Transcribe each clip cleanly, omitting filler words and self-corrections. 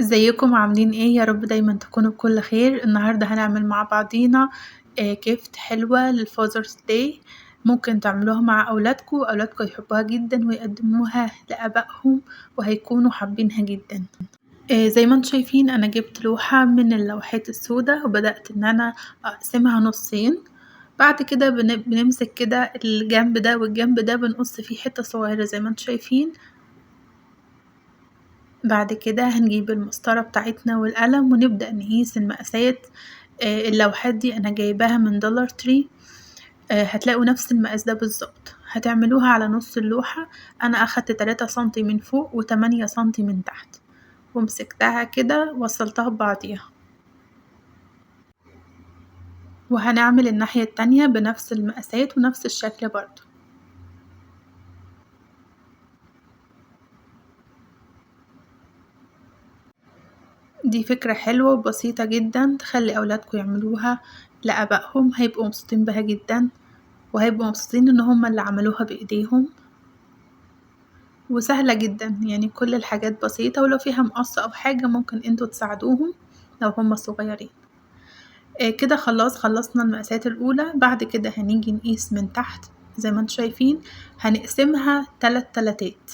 ازيكم عاملين ايه؟ يا رب دايما تكونوا بكل خير. النهاردة هنعمل مع بعضينا كيفت حلوة للفازرز داي. ممكن تعملوها مع أولادكم يحبوها جدا ويقدموها لآبائهم وهيكونوا حابينها جدا. زي ما انتم شايفين أنا جبت لوحة من اللوحات السوداء وبدأت إن أنا أقسمها نصين. بعد كده بنمسك كده الجنب ده والجنب ده بنقص فيه حتة صغيرة زي ما انتم شايفين. بعد كده هنجيب المسطرة بتاعتنا والقلم ونبدأ نقيس المقاسات. اللوحات دي أنا جايباها من دولار تري. هتلاقوا نفس المقاس ده بالظبط. هتعملوها على نص اللوحة. أنا أخدت 3 سنتي من فوق و8 سنتي من تحت ومسكتها كده وصلتها ببعضيها. وهنعمل الناحية التانية بنفس المقاسات ونفس الشكل برضو. دي فكرة حلوة وبسيطة جدا تخلي أولادكم يعملوها لآبائهم، هيبقوا مبسوطين بها جدا وهيبقوا مبسوطين ان هما اللي عملوها بايديهم. وسهلة جدا، يعني كل الحاجات بسيطة، ولو فيها مقص او حاجة ممكن انتوا تساعدوهم لو هما صغيرين. كده خلصنا المقاسات الاولى. بعد كده هنيجي نقيس من تحت زي ما انتوا شايفين. هنقسمها 3 تلاتات.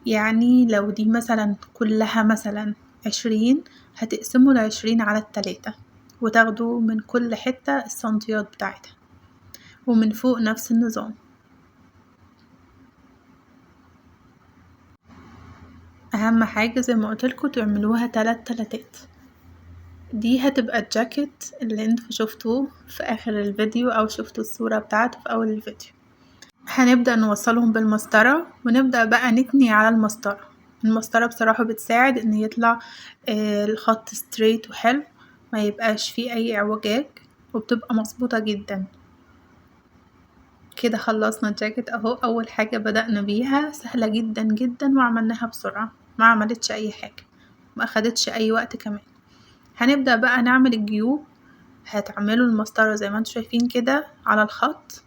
يعني لو دي مثلا كلها مثلا 20 هتقسموا 20 على 3 وتاخدوا من كل حتة السنتيات بتاعتها. ومن فوق نفس النظام. اهم حاجة زي ما قلتلكوا تعملوها 3 تلاتات. دي هتبقى الجاكيت اللي انتوا شفتوه في اخر الفيديو او شفتوا الصورة بتاعته في اول الفيديو. هنبدأ نوصلهم بالمسطرة ونبدأ بقى نتني على المسطرة. المسطرة بصراحة بتساعد ان يطلع الخط ستريت وحلو، ما يبقاش فيه اي اعوجاج، وبتبقى مظبوطة جدا. كده خلصنا الجاكيت اهو. اول حاجة بدأنا بيها سهلة جدا جدا وعملناها بسرعة، ما عملتش اي حاجة، ما اخدتش اي وقت كمان. هنبدأ بقى نعمل الجيوب. هتعملوا المسطرة زي ما انتوا شايفين كده على الخط،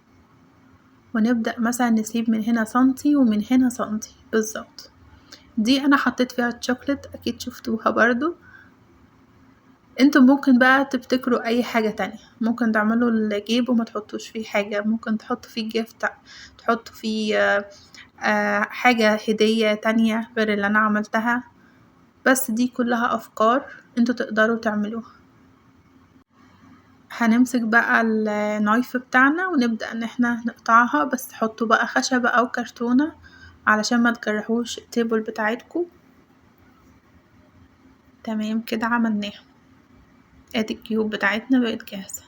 ونبدأ مثلا نسيب من هنا سنتي ومن هنا سنتي بالظبط. دي انا حطيت فيها الشوكولات، اكيد شفتوها برضو. انتوا ممكن بقى تبتكروا اي حاجة تانية. ممكن تعملوا الجيب وما تحطوش فيه حاجة، ممكن تحطوا فيه جيفت، تحطوا فيه حاجة هدية تانية غير اللي انا عملتها. بس دي كلها افكار انتوا تقدروا تعملوها. هنمسك بقى النايف بتاعنا ونبدأ ان احنا نقطعها، بس تحطوا بقى خشبة او كرتونة علشان ما تجرحوش التيبل بتاعتكم. تمام كده عملناها. ادي الجيوب بتاعتنا بقت جاهزة.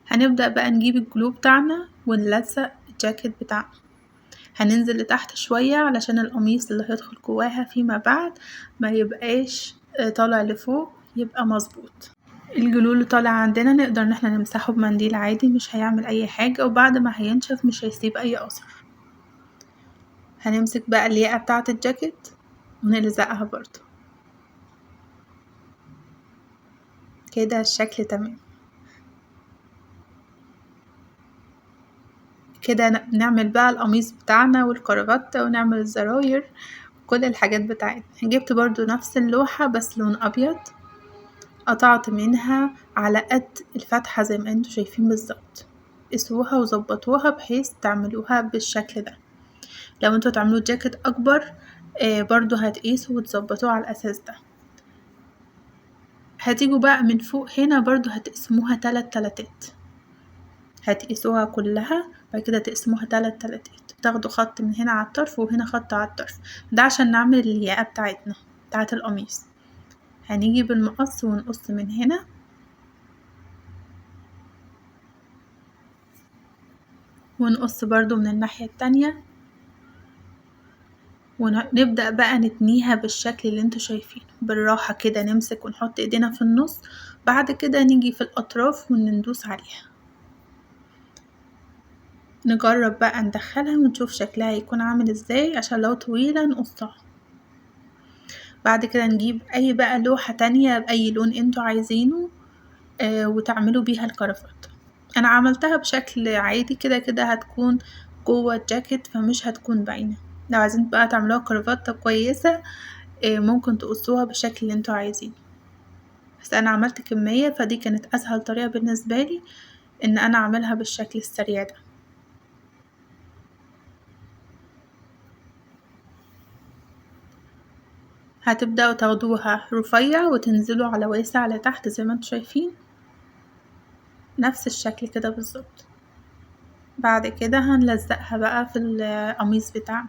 هنبدأ بقى نجيب الجلو بتاعنا ونلزق الجاكيت بتاعنا. هننزل لتحت شوية علشان القميص اللي هيدخل جواها فيما بعد ما يبقاش طالع لفوق، يبقى مظبوط. الجلو اللي طالع عندنا نقدر ان احنا نمسحه بمنديل عادي، مش هيعمل اي حاجة، وبعد ما هينشف مش هيسيب اي اثر. هنمسك بقى الياقة بتاعة الجاكيت ونلزقها برضو كده. الشكل تمام كده. نعمل بقى القميص بتاعنا والكرافتة ونعمل الزراير، كل الحاجات بتاعتنا. جبت برضو نفس اللوحة بس لون ابيض، قطعت منها على قد الفتحة زي ما انتوا شايفين بالظبط. قسوها وظبطوها بحيث تعملوها بالشكل ده. لو انتوا تعملوا جاكيت اكبر برضو هتقيسوا وتظبطوه على الاساس ده. هتيجوا بقى من فوق هنا برضو هتقسموها 3 تلاتات. هتقيسوها كلها بعد كده تقسموها 3 تلاتات. تاخدوا خط من هنا على الطرف وهنا خط على الطرف، ده عشان نعمل الياقة بتاعتنا بتاعة القميص. هنيجي بالمقص ونقص من هنا ونقص برضو من الناحية التانية، ونبدأ بقى نتنيها بالشكل اللي انتوا شايفينه. بالراحة كده نمسك ونحط ايدينا في النص، بعد كده نيجي في الأطراف وندوس عليها. نجرب بقى ندخلها ونشوف شكلها هيكون عامل ازاي، عشان لو طويلة نقصها. بعد كده نجيب اي بقى لوحة تانية بأي لون انتوا عايزينه وتعملوا بيها الكرافات. انا عملتها بشكل عادي كده كده هتكون جوه الجاكيت فمش هتكون باينة. لو عايزين بقى تعملوها كرافتة كويسة ممكن تقصوها بالشكل اللي انتوا عايزينه. بس انا عملت كمية، فدي كانت اسهل طريقة بالنسبة لي ان انا اعملها بالشكل السريع ده. هتبدأوا تاخدوها رفيع وتنزلوا على واسع لتحت زي ما انتوا شايفين، نفس الشكل كده بالظبط. بعد كده هنلزقها بقى في القميص بتاعنا.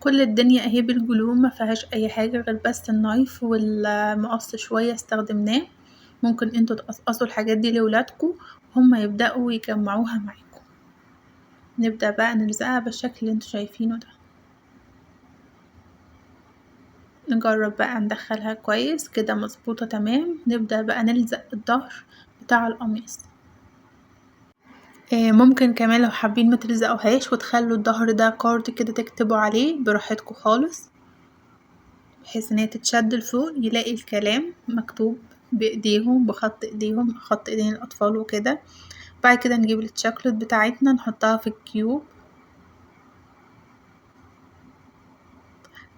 كل الدنيا اهي بالجلو، ما فيهاش اي حاجة غير بس النايف والمقص شوية استخدمناه. ممكن انتوا تقصقصوا الحاجات دي لولادكم هما يبدأوا يجمعوها معاكم. نبدأ بقى نلزقها بالشكل اللي انتوا شايفينه ده. نجرب بقى ندخلها كويس كده مظبوطة تمام. نبدأ بقى نلزق الظهر بتاع القميص. ممكن كمان لو حابين ما تلزقوهاش وتخلوا الظهر ده كارد كده تكتبوا عليه براحتكم خالص، بحيث ان هي تتشد لفوق يلاقي الكلام مكتوب بايديهم، بخط ايديهم، خط ايدين الاطفال وكده. بعد كده نجيب الشوكولات بتاعتنا نحطها في الكيوب.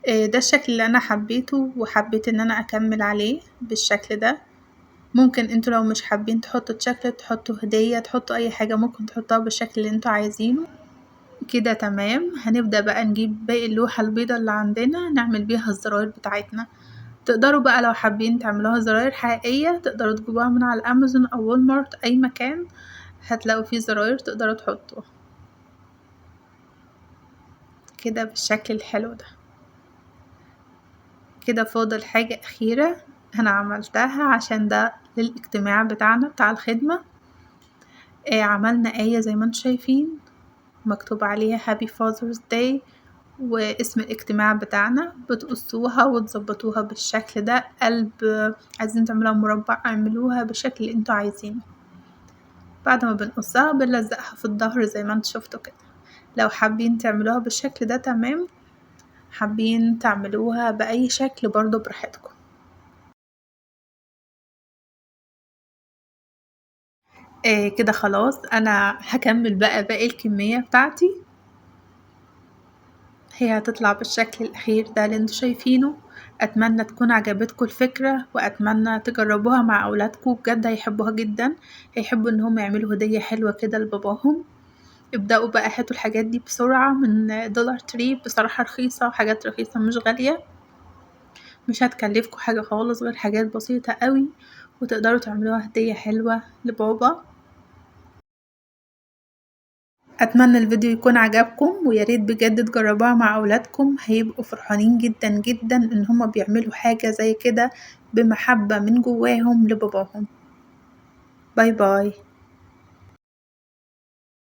ده الشكل اللي انا حبيته وحبيت ان انا اكمل عليه بالشكل ده. ممكن انتوا لو مش حابين تحطوا الشوكولات تحطوا هدية، تحطوا اي حاجة ممكن تحطوها بالشكل اللي انتوا عايزينه كده تمام. هنبدأ بقى نجيب باقي اللوحة البيضة اللي عندنا نعمل بيها الزراير بتاعتنا. تقدروا بقى لو حابين تعملوها زراير حقيقية تقدروا تجيبوها من على الامازون او والمارت، اي مكان هتلاقوا فيه زراير تقدروا تحطوها كده بالشكل الحلو ده. كده فاضل حاجة اخيرة انا عملتها عشان ده للاجتماع بتاعنا بتاع الخدمة. عملنا آية زي ما انتوا شايفين مكتوب عليها Happy Father's Day واسم الاجتماع بتاعنا. بتقصوها وتظبطوها بالشكل ده قلب، عايزين تعملوها مربع اعملوها بالشكل اللي انتوا عايزينه. بعد ما بنقصها بنلزقها في الظهر زي ما انتوا شفتوا كده. لو حابين تعملوها بالشكل ده تمام، حابين تعملوها بأي شكل برضو براحتكم. كده خلاص انا هكمل بقى باقي الكمية بتاعتي. هي هتطلع بالشكل الأخير ده اللي انتوا شايفينه. أتمنى تكون عجبتكم الفكرة وأتمنى تجربوها مع أولادكم، بجد هيحبوها جدا. هيحبوا ان هم يعملوا هدية حلوة كده لباباهم. ابدأوا بقى هاتوا الحاجات دي بسرعة من دولار تري، بصراحة رخيصة وحاجات رخيصة مش غالية، مش هتكلفكوا حاجة خالص غير حاجات بسيطة قوي، وتقدروا تعملوها هدية حلوة لبابا. اتمنى الفيديو يكون عجبكم، وياريت بجد تجربوها مع اولادكم، هيبقوا فرحانين جدا جدا ان هما بيعملوا حاجة زي كده بمحبة من جواهم لباباهم. باي باي.